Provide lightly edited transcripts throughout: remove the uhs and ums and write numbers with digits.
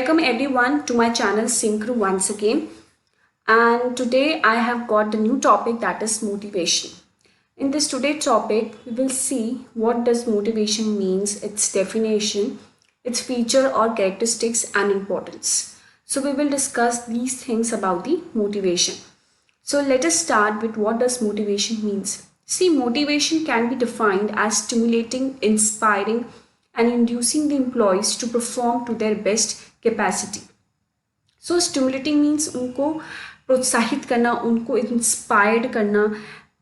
Welcome everyone to my channel Synchro once again, and today I have got the new topic, that is motivation. In this today's topic we will see what does motivation means, its definition, its feature or characteristics and importance. So we will discuss these things about the motivation. So let us start with what does motivation means. See, motivation can be defined as stimulating, inspiring and inducing the employees to perform to their best capacity. So stimulating means उनको प्रोत्साहित करना, उनको inspired करना,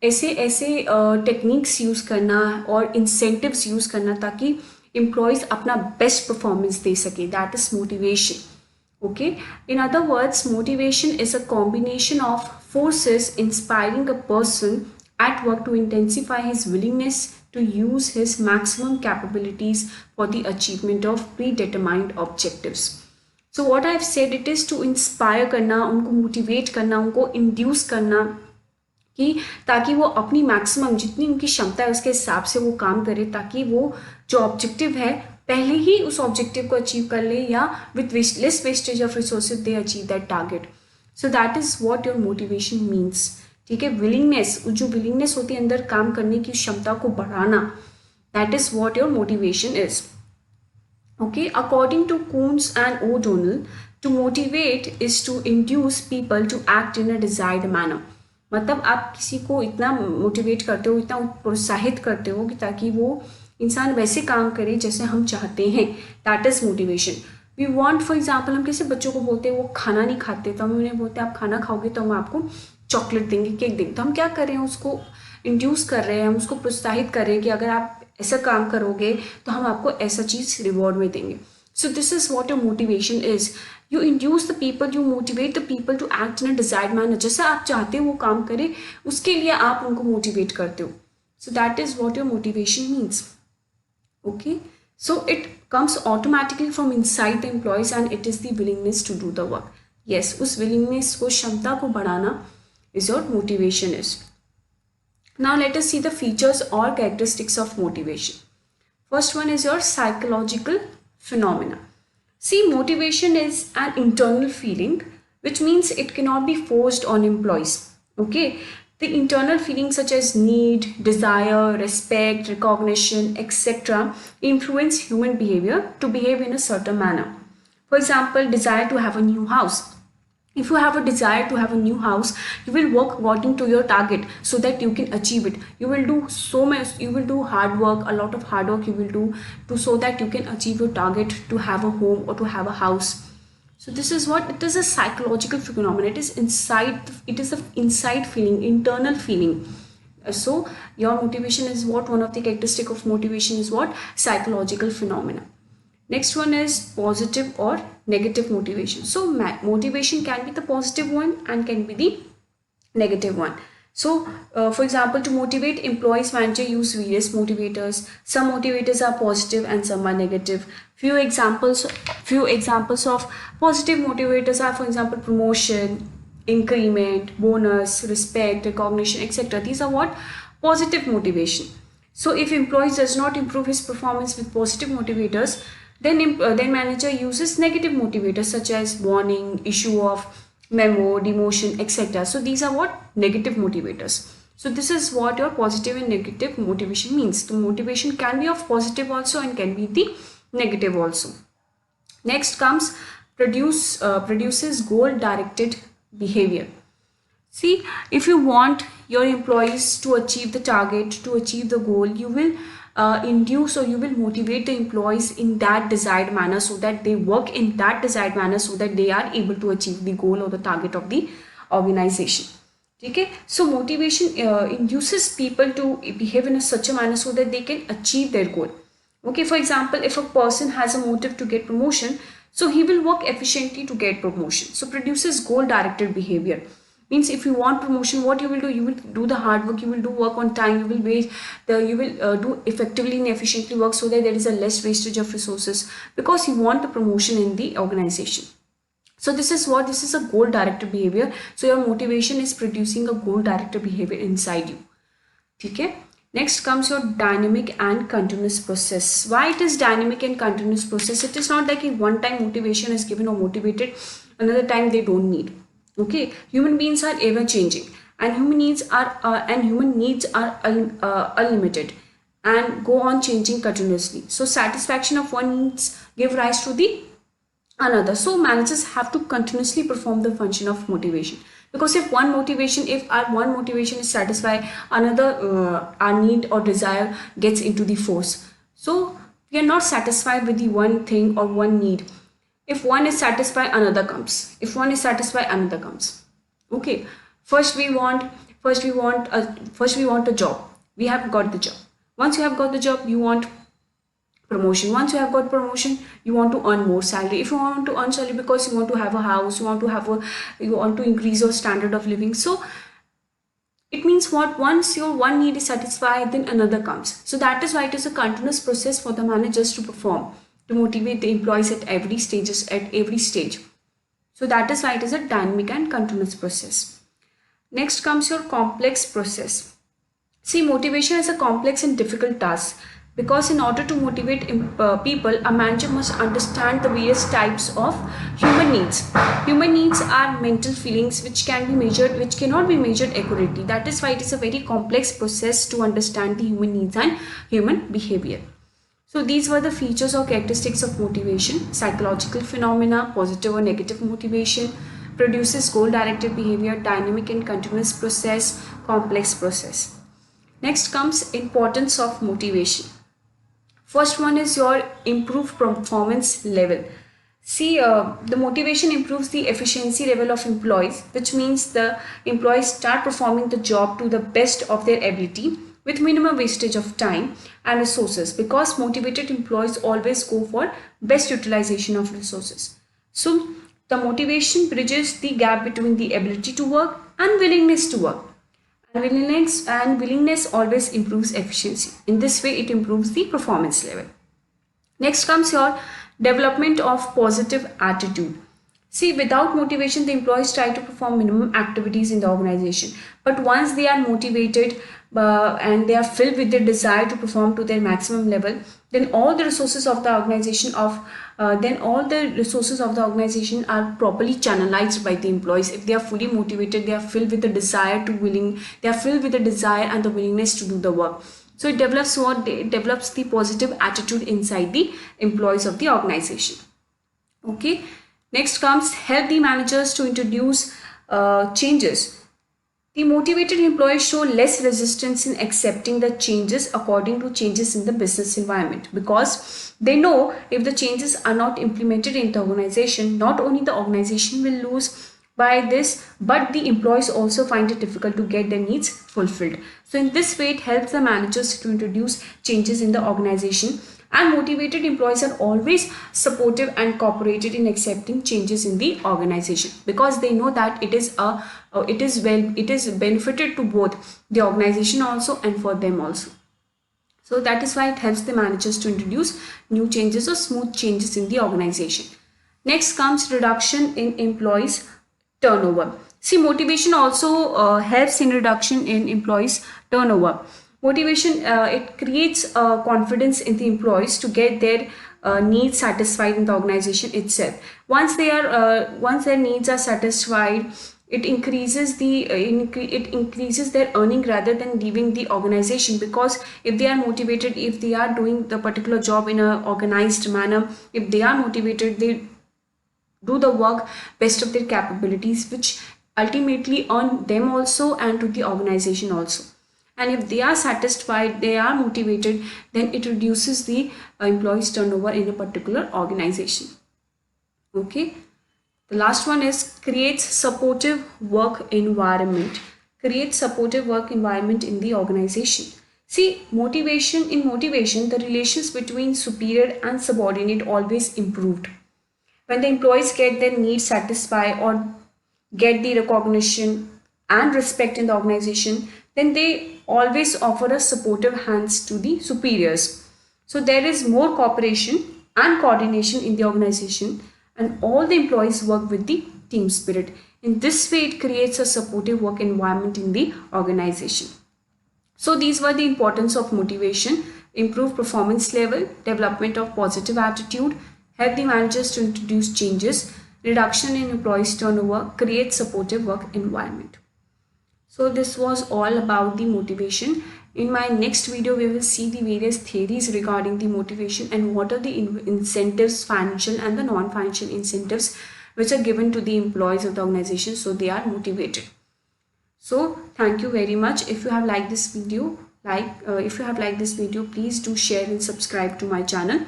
ऐसे ऐसे techniques use करना और incentives use करना ताकि एम्प्लॉयज़ अपना बेस्ट परफॉर्मेंस दे सके. That is motivation. Okay, in other words, motivation is a combination of forces inspiring a person at work to intensify his willingness to use his maximum capabilities for the achievement of predetermined objectives. So what I have said, it is to inspire करना, उनको motivate करना, उनको induce करना कि ताकि वो अपनी maximum जितनी उनकी क्षमता है उसके हिसाब से वो काम करे, ताकि वो जो ऑब्जेक्टिव है पहले ही उस ऑब्जेक्टिव को अचीव कर ले या with less wastage of resources they achieve that target. So that is what your motivation means. ठीक है, विलिंगनेस, जो विलिंगनेस होती है अंदर काम करने की क्षमता को बढ़ाना, that is what your motivation is. Okay, according to Koontz and O'Donnell, to motivate is to induce people to act in a desired manner. मतलब आप किसी को इतना मोटिवेट करते हो, इतना प्रोत्साहित करते हो कि ताकि वो इंसान वैसे काम करे जैसे हम चाहते हैं. That is motivation. We want, for example, हम किसी बच्चों को बोलते हैं वो खाना नहीं खाते तो हम उन्हें बोलते हैं आप खाना खाओगे तो हम आपको चॉकलेट देंगे, केक देंगे. तो हम क्या कर रहे हैं, उसको इंड्यूस कर रहे हैं, हम उसको प्रोत्साहित कर रहे हैं कि अगर आप ऐसा काम करोगे तो हम आपको ऐसा चीज़ रिवॉर्ड में देंगे. So this is what your motivation is. You induce the people, you motivate the people to act in a desired manner. जैसा आप चाहते हो वो काम करे, उसके लिए आप उनको मोटिवेट करते हो. So that is what your motivation means. Okay, so it comes automatically from inside the employees and it is the willingness to do the work. Yes, उस willingness को, क्षमता को बढ़ाना is your motivation is. Now let us see the features or characteristics of motivation. First one is your psychological phenomena. See, motivation is an internal feeling which means it cannot be forced on employees. Okay, the internal feelings such as need, desire, respect, recognition, etc. influence human behavior to behave in a certain manner. For example, desire to have a new house. If you have a desire to have a new house, you will work according to your target so that you can achieve it. You will do so much, you will do hard work, a lot of hard work you will do so that you can achieve your target to have a home or to have a house. So this is what it is, a psychological phenomenon. It is inside, it is an inside feeling, internal feeling. So your motivation is what? One of the characteristic of motivation is what? Psychological phenomena. Next one is positive or negative motivation. So motivation can be the positive one and can be the negative one. So for example, to motivate employees, manager use various motivators. Some motivators are positive and some are negative. Few examples of positive motivators are, for example, promotion, increment, bonus, respect, recognition, etc. These are what? Positive motivation. So if employee does not improve his performance with positive motivators, then manager uses negative motivators such as warning, issue of memo, demotion, etc. So these are what? Negative motivators. So this is what your positive and negative motivation means. The motivation can be of positive also and can be the negative also. Next comes produces goal directed behavior. See, if you want your employees to achieve the target, to achieve the goal, you will induce or you will motivate the employees in that desired manner so that they work in that desired manner so that they are able to achieve the goal or the target of the organization. Okay, so motivation induces people to behave in such a manner so that they can achieve their goal. Okay, for example, if a person has a motive to get promotion, so he will work efficiently to get promotion. So produces goal directed behavior. Means if you want promotion, what you will do? You will do the hard work, you will do work on time, you will do effectively and efficiently work so that there is a less wastage of resources because you want the promotion in the organization. So this is what? This is a goal directed behavior. So your motivation is producing a goal directed behavior inside you. Okay. Next comes your dynamic and continuous process. Why it is dynamic and continuous process? It is not like a one time motivation is given or motivated, another time they don't need. Okay, human beings are ever changing, and human needs are unlimited and go on changing continuously. So satisfaction of one needs give rise to the another. So managers have to continuously perform the function of motivation, because if our one motivation is satisfied, another our need or desire gets into the force. So we are not satisfied with the one thing or one need. If one is satisfied, another comes. If one is satisfied, another comes. Okay, first we want a job. We have got the job. Once you have got the job, you want promotion. Once you have got promotion, you want to earn more salary. If you want to earn salary because you want to have a house, you want to increase your standard of living. So it means what? Once your one need is satisfied, then another comes. So that is why it is a continuous process for the managers to perform, to motivate the employees at every stage. So that is why it is a dynamic and continuous process. Next comes your complex process. See, motivation is a complex and difficult task, because in order to motivate people, a manager must understand the various types of human needs. Human needs are mental feelings which cannot be measured accurately. That is why it is a very complex process to understand the human needs and human behavior. So these were the features or characteristics of motivation: psychological phenomena, positive or negative motivation, produces goal-directed behavior, dynamic and continuous process, complex process. Next comes importance of motivation. First one is your improved performance level. See, the motivation improves the efficiency level of employees, which means the employees start performing the job to the best of their ability with minimum wastage of time and resources, because motivated employees always go for best utilization of resources. So the motivation bridges the gap between the ability to work and willingness to work. And willingness always improves efficiency. In this way, it improves the performance level. Next comes your development of positive attitude. See, without motivation, the employees try to perform minimum activities in the organization. But once they are motivated and they are filled with the desire to perform to their maximum level, then all the resources of the organization are properly channelized by the employees. If they are fully motivated, they are filled with the desire and the willingness to do the work. So it develops the positive attitude inside the employees of the organization. Okay. Next comes help the managers to introduce changes. The motivated employees show less resistance in accepting the changes according to changes in the business environment, because they know if the changes are not implemented in the organization, not only the organization will lose by this, but the employees also find it difficult to get their needs fulfilled. So in this way, it helps the managers to introduce changes in the organization, and motivated employees are always supportive and cooperated in accepting changes in the organization, because they know that it is benefited to both the organization also and for them also. So that is why it helps the managers to introduce new changes or smooth changes in the organization. Next comes reduction in employees turnover. See, motivation also helps in reduction in employees turnover. Motivation, it creates confidence in the employees to get their needs satisfied in the organization itself. Once their needs are satisfied, it increases their earning rather than leaving the organization, because if they are motivated, if they are doing the particular job in a organized manner, if they are motivated, they do the work best of their capabilities, which ultimately earn them also and to the organization also. And if they are satisfied, they are motivated, then it reduces the employees turnover in a particular organization. Okay. The last one is creates supportive work environment. Creates supportive work environment in the organization. See, in motivation, the relations between superior and subordinate always improved. When the employees get their needs satisfied or get the recognition and respect in the organization, then they always offer a supportive hands to the superiors. So there is more cooperation and coordination in the organization, and all the employees work with the team spirit. In this way, it creates a supportive work environment in the organization. So these were the importance of motivation: improve performance level, development of positive attitude, help the managers to introduce changes, reduction in employees turnover, create supportive work environment. So this was all about the motivation. In my next video, we will see the various theories regarding the motivation and what are the incentives, financial and the non-financial incentives which are given to the employees of the organization so they are motivated. So thank you very much. If you have liked this video, please do share and subscribe to my channel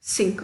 Sync.